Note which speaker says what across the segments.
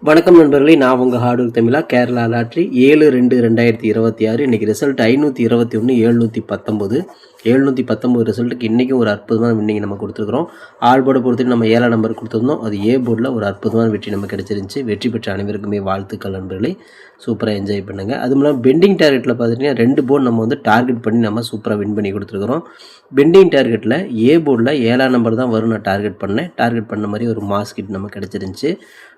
Speaker 1: வணக்கம் நண்பர்களே, நான் உங்கள் ஹார்ட்ஒர்க் தமிழா. கேரளா லாட்ரி 7/2/2026. இன்றைக்கி ரிசல்ட் 521 719 719 ரிசல்ட்டுக்கு இன்றைக்கும் ஒரு அற்புதமான வின்னிங் நம்ம கொடுத்துருக்குறோம். ஆல் போர்டை பொறுத்துட்டு நம்ம 7ஆம் நம்பர் கொடுத்துருந்தோம். அது ஏ போர்டில் ஒரு அற்புதமான வெற்றி நம்ம கிடச்சிருந்துச்சு. வெற்றி பெற்ற அனைவருக்குமே வாழ்த்துக்கள் நண்பர்களே. சூப்பராக என்ஜாய் பண்ணுங்கள். அதுவும் இல்லாமல் பெண்டிங் டார்கெட்டில் பார்த்துட்டிங்கன்னா 2 போர்டு நம்ம வந்து டார்கெட் பண்ணி நம்ம சூப்பராக வின் பண்ணி கொடுத்துருக்குறோம். பெண்டிங் டார்கெட்டில் ஏ போர்டில் 7ஆம் நம்பர் தான் வரும். நான் டார்கெட் பண்ண மாதிரி ஒரு மாஸ்கிட் நம்ம கிடச்சிருந்துச்சு.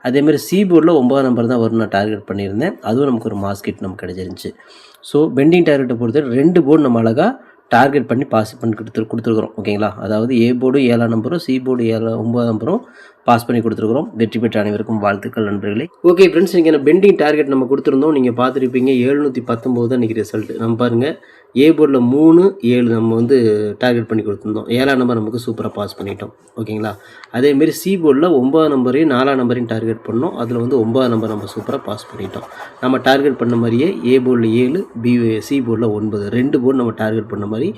Speaker 1: அதேமாதிரி சி போர்டில் 9ஆம் நம்பர் தான் வரும். நான் டார்கெட் பண்ணியிருந்தேன். அதுவும் நமக்கு ஒரு மாஸ்கிட் நமக்கு கிடச்சிருந்துச்சு. ஸோ பெண்டிங் டார்கெட்டை பொறுத்த 2 போர்டு நம்ம அழகாக டார்கெட் பண்ணி பாஸ் பண்ணி கொடுத்துருக்குறோம். ஓகேங்களா? அதாவது ஏ போர்டு 7ஆம் நம்பரும் சி போர்டு 9ஆம் நம்பரும் பாஸ் பண்ணி கொடுத்துருக்குறோம். வெற்றி பெற்ற அனைவருக்கும் வாழ்த்துக்கள் நண்பர்களே. ஓகே ஃப்ரெண்ட்ஸ், இன்றைக்கி பெண்டிங் டார்கெட் நம்ம கொடுத்துருந்தோம். நீங்கள் பார்த்துருப்பீங்க 719 தான் இன்றைக்கி ரிசல்ட். நம்ம பாருங்கள், ஏ போர்டில் 3, 7 நம்ம வந்து டார்கெட் பண்ணி கொடுத்துருந்தோம். 7ஆம் நம்பர் நமக்கு சூப்பராக பாஸ் பண்ணிட்டோம். ஓகேங்களா? அதேமாரி சி போர்டில் 9ஆம் நம்பரையும் 4ஆம் நம்பரையும் டார்கெட் பண்ணோம். அதில் வந்து 9ஆம் நம்பர் நம்ம சூப்பராக பாஸ் பண்ணிட்டோம். நம்ம டார்கெட் பண்ண மாதிரியே ஏ போர்டில் 7, சி போர்டில் 9, 2 போர்டு நம்ம டார்கெட் பண்ண மாதிரி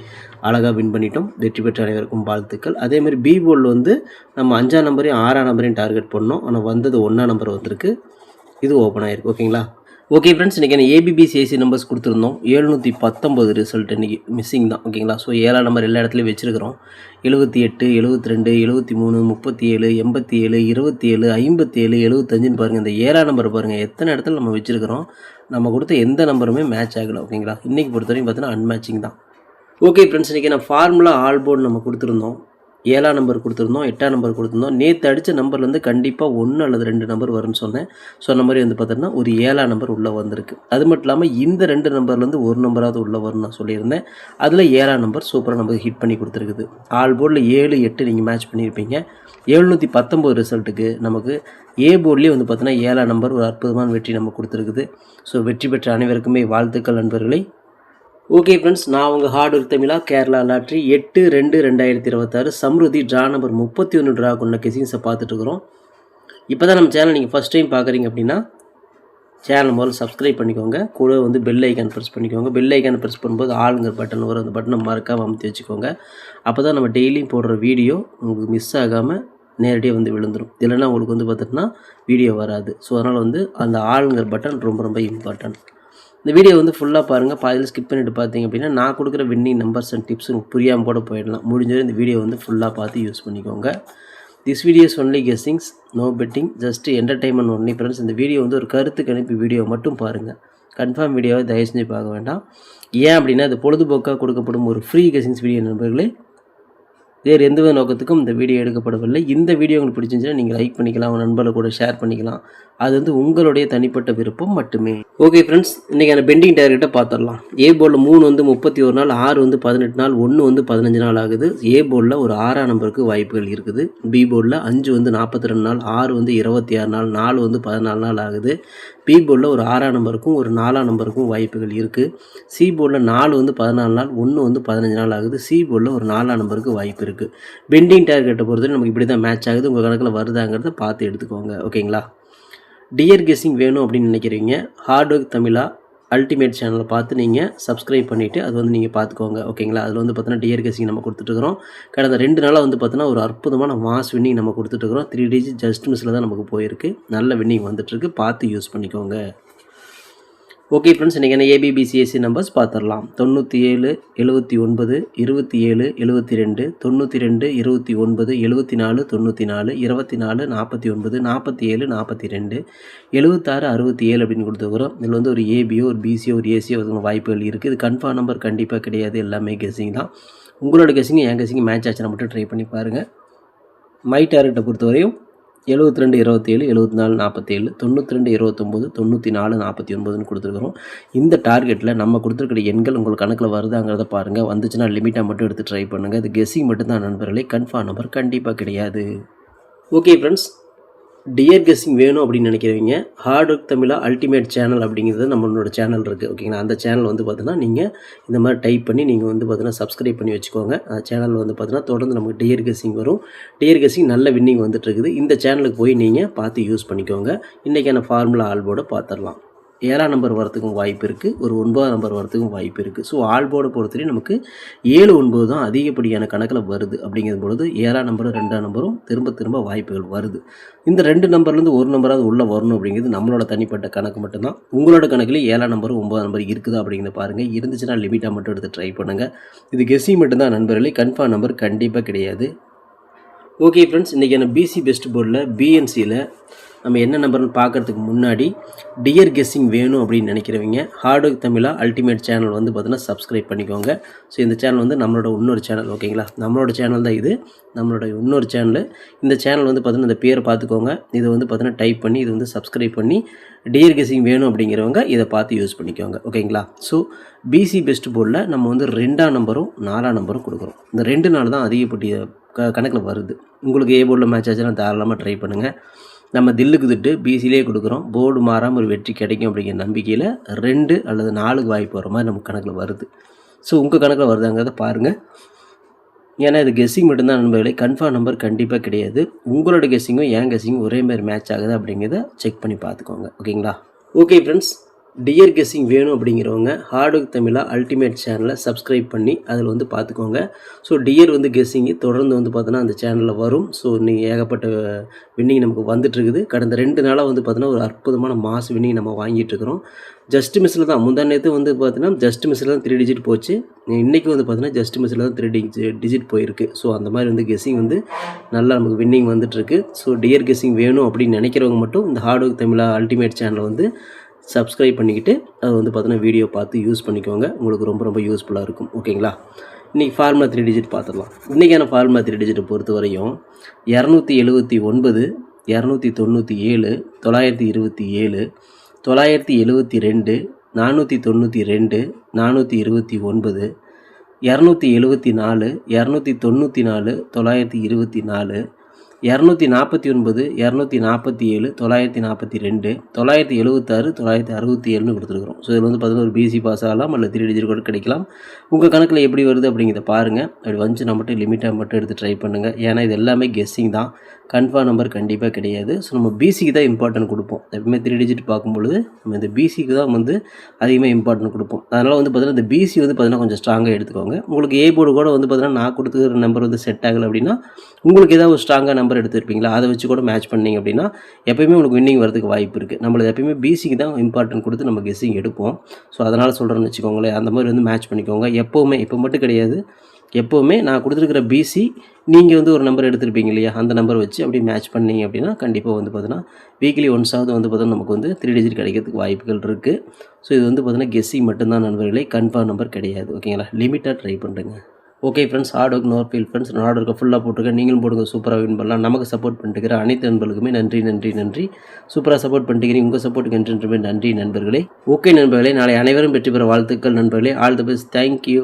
Speaker 1: அழகாக வின் பண்ணிட்டோம். வெற்றி பெற்ற அனைவருக்கும் வாழ்த்துக்கள். அதேமாதிரி பி போர்டில் வந்து நம்ம 5ஆம் நம்பரையும் 6ஆம் நம்பரையும் டார்கெட் பண்ணோம். ஆனால் வந்தது 1ஆம் நம்பர் வந்திருக்கு. இது ஓப்பன் ஆகிருக்கு. ஓகேங்களா? ஓகே ஃப்ரெண்ட்ஸ், இன்றைக்கி ஏபிபிசிஐசி நம்பர்ஸ் கொடுத்துருந்தோம். 719 ரிசல்ட் இன்றைக்கி மிஸ்ஸிங் தான். ஓகேங்களா? ஸோ 7ஆம் நம்பர் எல்லா இடத்துலையும் வச்சுருக்கிறோம். 78, 72, 73, 37, 87, 27, 57, 75ன்னு பாருங்கள். இந்த 7ஆம் நம்பர் பாருங்கள் எத்தனை இடத்துல நம்ம வச்சுருக்கிறோம். நம்ம கொடுத்த எந்த நம்பருமே மேட்ச் ஆகலை. ஓகேங்களா? இன்றைக்கி பொறுத்தவரைக்கும் பார்த்தீங்கன்னா அன்மேட்சிங் தான். ஓகே ஃப்ரெண்ட்ஸ், இன்றைக்கி நான் ஃபார்முலா ஆல் போர்டு நம்ம கொடுத்துருந்தோம். 7ஆம் நம்பர் கொடுத்துருந்தோம், 8ஆம் நம்பர் கொடுத்துருந்தோம். நேற்று அடித்த நம்பர்லேருந்து கண்டிப்பாக 1 அல்லது 2 நம்பர் வரும்னு சொன்ன மாதிரி வந்து பார்த்தோன்னா ஒரு 7ஆம் நம்பர் உள்ளே வந்திருக்கு. அது மட்டும் இல்லாமல் இந்த 2 நம்பர்லேருந்து ஒரு நம்பராவது உள்ளே வரும்னு நான் சொல்லியிருந்தேன். அதில் 7ஆம் நம்பர் சூப்பராக நமக்கு ஹிட் பண்ணி கொடுத்துருக்குது. ஆல் போர்டில் 7, 8 நீங்கள் மேட்ச் பண்ணியிருப்பீங்க. 719 ரிசல்ட்டுக்கு நமக்கு ஏ போர்ட்லேயே வந்து பார்த்தோன்னா 7ஆம் நம்பர் ஒரு அற்புதமான வெற்றி நம்ம கொடுத்துருக்குது. ஸோ வெற்றி பெற்ற அனைவருக்குமே வாழ்த்துக்கள் நண்பர்களை. ஓகே ஃப்ரெண்ட்ஸ், நான் உங்கள் ஹார்ட்ஒர்க் தமிழா. Kerala lottery 8/2/2026 Samriddhi draw number 31 draw கொண்ட கெசிங்ஸை பார்த்துட்ருக்குறோம். இப்போ தான் நம்ம சேனல் நீங்கள் ஃபஸ்ட் டைம் பார்க்குறீங்க அப்படின்னா சேனல் முதல்ல சப்ஸ்கிரைப் பண்ணிக்கோங்க. கூட வந்து பெல் ஐக்கான் ப்ரெஸ் பண்ணிக்கோங்க. பெல் ஐக்கான் ப்ரெஸ் பண்ணும்போது ஆளுங்கிற பட்டன் வரும். அந்த பட்டனை மறக்காமல் அமுத்தி வச்சுக்கோங்க. அப்போ தான் நம்ம டெய்லியும் போடுற வீடியோ உங்களுக்கு மிஸ் ஆகாமல் நேரடியாக வந்து விழுந்துடும். இல்லைன்னா உங்களுக்கு வந்து பார்த்துட்டுனா வீடியோ வராது. ஸோ அதனால் வந்து அந்த ஆளுங்கிற பட்டன் ரொம்ப ரொம்ப இம்பார்ட்டன்ட். இந்த வீடியோ வந்து ஃபுல்லாக பாருங்கள். பாதியில் ஸ்கிப் பண்ணிவிட்டு பார்த்தீங்க அப்படின்னா நான் கொடுக்குற வின்னிங் நம்பர்ஸ் அண்ட் டிப்ஸ் உங்களுக்கு புரியாமல் கூட போயிடலாம். முடிஞ்சவரை இந்த வீடியோ வந்து ஃபுல்லாக பார்த்து யூஸ் பண்ணிக்கோங்க. This videos only guessings, no betting, just entertainment only friends. இந்த வீடியோ வந்து ஒரு கருத்துக்கு அனுப்பி வீடியோ மட்டும் பாருங்கள். கன்ஃபார்ம் வீடியோவை தயவு செஞ்சு பார்க்க வேண்டாம். ஏன் அப்படின்னா இது பொழுதுபோக்காக கொடுக்கப்படும் ஒரு ஃப்ரீ கெஸ்ஸிங்ஸ் வீடியோ நண்பர்களே. வேறு எந்த நோக்கத்துக்கும் இந்த வீடியோ எடுக்கப்படவில்லை. இந்த வீடியோ உங்களுக்கு பிடிச்சிருந்துச்சுன்னா நீங்கள் லைக் பண்ணிக்கலாம், உங்கள் நண்பர்களை கூட ஷேர் பண்ணிக்கலாம். அது வந்து உங்களுடைய தனிப்பட்ட விருப்பம் மட்டுமே. ஓகே ஃப்ரெண்ட்ஸ், இன்றைக்கான பெண்டிங் டார்கெட்டை பார்த்துடலாம். ஏ போர்டில் 3 வந்து 31 நாள், 6 வந்து 18 நாள், 1 வந்து 15 நாள் ஆகுது. ஏ போர்டில் ஒரு 6ஆம் நம்பருக்கு வாய்ப்புகள் இருக்குது. பி போர்டில் 5 வந்து 42 நாள், 6 வந்து 26 நாள், 4 வந்து 14 நாள் ஆகுது. பி போர்டில் ஒரு 6ஆம் நம்பருக்கும் ஒரு 4ஆம் நம்பருக்கும் வாய்ப்புகள் இருக்குது. சி போர்டில் 4 வந்து 14 நாள், 1 வந்து 15 நாள் ஆகுது. சி போர்டில் ஒரு 4ஆம் நம்பருக்கு வாய்ப்பு இருக்குது. பெண்டிங் டார்கெட்டை பொறுத்தவரை நமக்கு இப்படி தான் மேட்ச் ஆகுது. உங்கள் கணக்கில் வருதாங்கிறத பார்த்து எடுத்துக்கோங்க. ஓகேங்களா? டியர் கெஸ்ஸிங் வேணும் அப்படின்னு நினைக்கிறீங்க, ஹார்ட்ஒர்க் தமிழா அல்டிமேட் சேனலை பார்த்து நீங்கள் சப்ஸ்கிரைப் பண்ணிவிட்டு அது வந்து நீங்கள் பார்த்துக்கோங்க. ஓகேங்களா? அதில் வந்து பார்த்தோன்னா டியர் கெஸ்ஸிங் நம்ம கொடுத்துட்ருக்குறோம். கடந்த 2 நாளாக வந்து பார்த்தோன்னா ஒரு அற்புதமான மாஸ் வின்னிங் நம்ம கொடுத்துட்ருக்குறோம். 3 டிஜிட் ஜஸ்ட் மிஸ்ஸில் தான் நமக்கு போயிருக்கு. நல்ல வின்னிங் வந்துட்டுருக்கு. பார்த்து யூஸ் பண்ணிக்கோங்க. ஓகே ஃப்ரெண்ட்ஸ், இன்றைக்கி ஏபிபிசிஎஸ்சி நம்பர்ஸ் பார்த்துடலாம். 97, 79, 27, 72, 92, 29, 74, 94, 24, 49, 47, 42, 76, 67 அப்படின்னு கொடுத்துருக்குறோம். இதில் வந்து ஒரு ஏபியோ ஒரு பிசியோ ஒரு ஏசியோ வாய்ப்புகள் இருக்குது. இது கன்ஃபார்ம் நம்பர் கண்டிப்பாக கிடையாது. எல்லாமே கெஸ்ஸிங் தான். உங்களோட கெஸ்ஸிங் என் கெஸ்ஸிங் மேட்ச் ஆச்சுன்னா மட்டும் ட்ரை பண்ணி பாருங்கள். மை டார்கெட்டை பொறுத்தவரையும் 72, 27, 74, 47, 92, 29, 94, 49ன்னு கொடுத்துருக்குறோம். இந்த டார்கெட்டில் நம்ம கொடுத்துருக்கிற எண்கள் உங்களுக்கு கணக்கில் வருதாங்கிறத பாருங்கள். வந்துச்சுன்னா லிமிட்டாக மட்டும் எடுத்து ட்ரை பண்ணுங்கள். இது கெஸ்ஸிங் மட்டும்தான் நண்பர்களே, கன்ஃபார்ம் நம்பர் கண்டிப்பாக கிடையாது. ஓகே ஃப்ரெண்ட்ஸ், டியர் கெஸ்ஸிங் வேணும் அப்படின்னு நினைக்கிறவங்க ஹார்ட்ஒர்க் தமிழா அல்டிமேட் சேனல் அப்படிங்கிறது நம்மளோட சேனல் இருக்குது. ஓகேங்களா? அந்த சேனல் வந்து பார்த்தீங்கன்னா நீங்கள் இந்த மாதிரி டைப் பண்ணி நீங்கள் வந்து பார்த்தீங்கன்னா சப்ஸ்கிரைப் பண்ணி வச்சுக்கோங்க. அந்த சேனல் வந்து பார்த்தீங்கன்னா தொடர்ந்து நமக்கு டியர் கெஸ்ஸிங் வரும். டியர் கெஸ்ஸிங் நல்ல வின்னிங் வந்துட்டு இருக்குது. இந்த சேனலுக்கு போய் நீங்கள் பார்த்து யூஸ் பண்ணிக்கோங்க. இன்றைக்கான ஃபார்முலா ஆல்போர்டை பார்த்துடலாம். 7ஆம் நம்பர் வரத்துக்கும் வாய்ப்பு இருக்குது, ஒரு 9ஆம் நம்பர் வரத்துக்கும் வாய்ப்பு இருக்குது. ஸோ ஆல் போர்டை பொறுத்தவரையும் நமக்கு 7, 9 தான் அதிகப்படியான கணக்கில் வருது. அப்படிங்கும் பொழுது 7ஆம் நம்பரும் 2ஆம் நம்பரும் திரும்ப வாய்ப்புகள் வருது. இந்த 2 நம்பர்லேருந்து ஒரு நம்பராவது உள்ளே வரணும் அப்படிங்கிறது நம்மளோட தனிப்பட்ட கணக்கு மட்டும்தான். உங்களோட கணக்கில் 7ஆம் நம்பரும் 9ஆம் நம்பர் இருக்குதா அப்படிங்கிறத பாருங்கள். இருந்துச்சுன்னா லிமிட்டாக மட்டும் எடுத்து ட்ரை பண்ணுங்கள். இது கெஸ்ஸிங் மட்டும்தான் நண்பர்களே, கன்ஃபார்ம் நம்பர் கண்டிப்பாக கிடையாது. ஓகே ஃப்ரெண்ட்ஸ், இன்றைக்கான பிசி பெஸ்ட் போர்டில் பிஎன்சியில் நம்ம என்ன நம்பர்னு பார்க்குறதுக்கு முன்னாடி டியர் கெஸ்ஸிங் வேணும் அப்படின்னு நினைக்கிறவங்க ஹார்ட் ஒர்க் தமிழா அல்டிமேட் சேனல் வந்து பார்த்தீங்கன்னா சப்ஸ்கிரைப் பண்ணிக்கோங்க. ஸோ இந்த சேனல் வந்து நம்மளோட இன்னொரு சேனல், ஓகேங்களா? நம்மளோட சேனல் தான் இது, நம்மளோட இன்னொரு சேனல். இந்த சேனல் வந்து பார்த்தீங்கன்னா இந்த பேரை பார்த்துக்கோங்க. இதை வந்து பார்த்தீங்கன்னா டைப் பண்ணி இது வந்து சப்ஸ்கிரைப் பண்ணி டியர் கெஸ்ஸிங் வேணும் அப்படிங்கிறவங்க இதை பார்த்து யூஸ் பண்ணிக்கோங்க, ஓகேங்களா? ஸோ பிசி பெஸ்ட் போர்டில் நம்ம வந்து 2ஆம் நம்பரும் 4ஆம் நம்பரும் கொடுக்குறோம். இந்த 2 நாள் தான் அதிகப்படிய கணக்கில் வருது. உங்களுக்கு ஏ போர்டில் மேட்ச் ஆச்சுன்னா தாராளமாக ட்ரை பண்ணுங்கள். நம்ம தில்லுக்கு திட்டு பிசிலே கொடுக்குறோம். போர்டு மாறாமல் ஒரு வெற்றி கிடைக்கும் அப்படிங்கிற நம்பிக்கையில் 2 அல்லது 4க்கு வாய்ப்பு வர மாதிரி நமக்கு கணக்கில் வருது. ஸோ உங்கள் கணக்கில் வருதாங்கிறத பாருங்கள். ஏன்னா இது கெஸ்ஸிங் மட்டும்தான் நண்பர்களே, கன்ஃபார்ம் நம்பர் கண்டிப்பாக கிடையாது. உங்களோட கெஸ்ஸிங்கும் என் கெஸ்ஸிங்கும் ஒரே மாதிரி மேட்ச் ஆகுது அப்படிங்கிறத செக் பண்ணி பார்த்துக்கோங்க, ஓகேங்களா? ஓகே ஃப்ரெண்ட்ஸ், டியர் கெஸ்ஸிங் வேணும் அப்படிங்கிறவங்க ஹார்ட் ஒர்க் தமிழா அல்டிமேட் சேனலை சப்ஸ்கிரைப் பண்ணி அதில் வந்து பார்த்துக்கோங்க. ஸோ டியர் வந்து கெஸ்ஸிங்கு தொடர்ந்து வந்து பார்த்தோன்னா அந்த சேனலில் வரும். ஸோ நீங்கள் ஏகப்பட்ட வின்னிங் நமக்கு வந்துட்டுருக்குது. கடந்த 2 நாளாக வந்து பார்த்தோன்னா ஒரு அற்புதமான மாஸ் வின்னிங் நம்ம வாங்கிட்டுருக்கிறோம். ஜஸ்ட் மிஸ்ஸில் தான், முந்தா நேற்று வந்து பார்த்தீங்கன்னா ஜஸ்ட் மிஸ்ஸில் தான் 3 டிஜிட் போச்சு. இன்றைக்கி வந்து பார்த்தீங்கன்னா ஜஸ்ட் மிஸ்ஸில் தான் 3 டிஜிட் போயிருக்கு. ஸோ அந்த மாதிரி வந்து கெஸ்ஸிங் வந்து நல்லா நமக்கு வின்னிங் வந்துட்டுருக்கு. ஸோ டியர் கெஸ்ஸிங் வேணும் அப்படின்னு நினைக்கிறவங்க மட்டும் இந்த ஹார்ட் ஒர்க் தமிழா அல்டிமேட் சேனலை வந்து சப்ஸ்கிரைப் பண்ணிக்கிட்டு அது வந்து பார்த்தீங்கன்னா வீடியோ பார்த்து யூஸ் பண்ணிக்கோங்க. உங்களுக்கு ரொம்ப யூஸ்ஃபுல்லாக இருக்கும், ஓகேங்களா? இன்றைக்கி ஃபார்முலா 3 டிஜிட் பார்த்துடலாம். இன்றைக்கான ஃபார்முலா 3 டிஜிட்டை பொறுத்த வரையும் 279, 297, 927, 972, 492, 429, 274, 294, 924, 249, 247, 942, 976, 967 கொடுத்துருக்குறோம். ஸோ இதில் வந்து பார்த்தீங்கன்னா ஒரு பிசி பாஸ் ஆகலாம், அல்ல 3 டிஜிட் கூட கிடைக்கலாம். உங்கள் கணக்கில் எப்படி வருது அப்படிங்கிறத பாருங்கள். அப்படி வந்துச்சுன்னா மட்டும் லிமிட்டாக மட்டும் எடுத்து ட்ரை பண்ணுங்கள். ஏன்னா இது எல்லாமே கெஸ்ஸிங் தான், கன்ஃபார்ம் நம்பர் கண்டிப்பாக கிடையாது. ஸோ நம்ம பிசிக்கு தான் இம்பார்ட்டன்ட் கொடுப்போம். எப்பவுமே 3 டிஜிட் பார்க்கும்பொழுது நம்ம இந்த பிசிக்கு தான் வந்து அதிகமாக இம்பார்ட்டன்ட் கொடுப்போம். அதனால் வந்து பார்த்தீங்கன்னா இந்த பிசி வந்து பார்த்தீங்கன்னா கொஞ்சம் ஸ்ட்ராங்காக எடுத்துக்கோங்க. உங்களுக்கு ஏ போர்டு கூட வந்து பார்த்தீங்கன்னா நான் கொடுத்துக்கிற நம்பர் வந்து செட் ஆகலை அப்படின்னா உங்களுக்கு ஏதாவது ஒரு ஸ்ட்ராங்காக நம்பர் எடுத்துருப்பீங்களா, அதை வச்சு கூட மேட்ச் பண்ணிங்க அப்படின்னா எப்போயுமே உங்களுக்கு வின்னிங் வரதுக்கு வாய்ப்பு இருக்குது. நம்மளுக்கு எப்பயுமே பிசிக்கு தான் இம்பார்ட்டன்ட் கொடுத்து நம்ம கெஸ்ஸிங் எடுப்போம். ஸோ அதனால் சொல்கிறேன்னு வச்சுக்கோங்களேன். அந்த மாதிரி வந்து மேட்ச் பண்ணிக்கோங்க எப்போவுமே. இப்போ மட்டும் கிடையாது, எப்போவுமே நான் கொடுத்துருக்கிற பிசி நீங்கள் வந்து ஒரு நம்பர் எடுத்துருப்பீங்க இல்லையா, அந்த நம்பர் வச்சு அப்படி மேட்ச் பண்ணிங்க அப்படின்னா கண்டிப்பாக வந்து பார்த்தீங்கன்னா வீக்லி ஒன்ஸாவது வந்து பார்த்தீங்கன்னா நமக்கு வந்து 3 டிஜிட் கிடைக்கிறதுக்கு வாய்ப்புகள் இருக்குது. ஸோ இது வந்து பார்த்தீங்கன்னா கெஸ்ஸிங் மட்டும்தான் நண்பர்களே, கன்ஃபார்ம் நம்பர் கிடையாது, ஓகேங்களா? லிமிட்டாக ட்ரை பண்ணுறேங்க. Okay friends, hard work no feel friends. நான் ஹார்ட் ஒர்க்கை ஃபுல்லாக போட்டிருக்கேன். நீங்களும் போடுங்க, சூப்பராக வின் பண்ணலாம். நமக்கு சப்போர்ட் பண்ணிட்டுக்கிற அனைத்து நண்பர்களுக்குமே நன்றி. சூப்பராக சப்போர்ட் பண்ணிட்டுக்கிறீங்க. உங்கள் சப்போர்ட்டுக்கு நன்றி நண்பர்களே. ஓகே நண்பர்களே, நாளை அனைவரும் வெற்றி பெற வாழ்த்துக்கள் நண்பர்களே. All the best. தேங்க்யூ.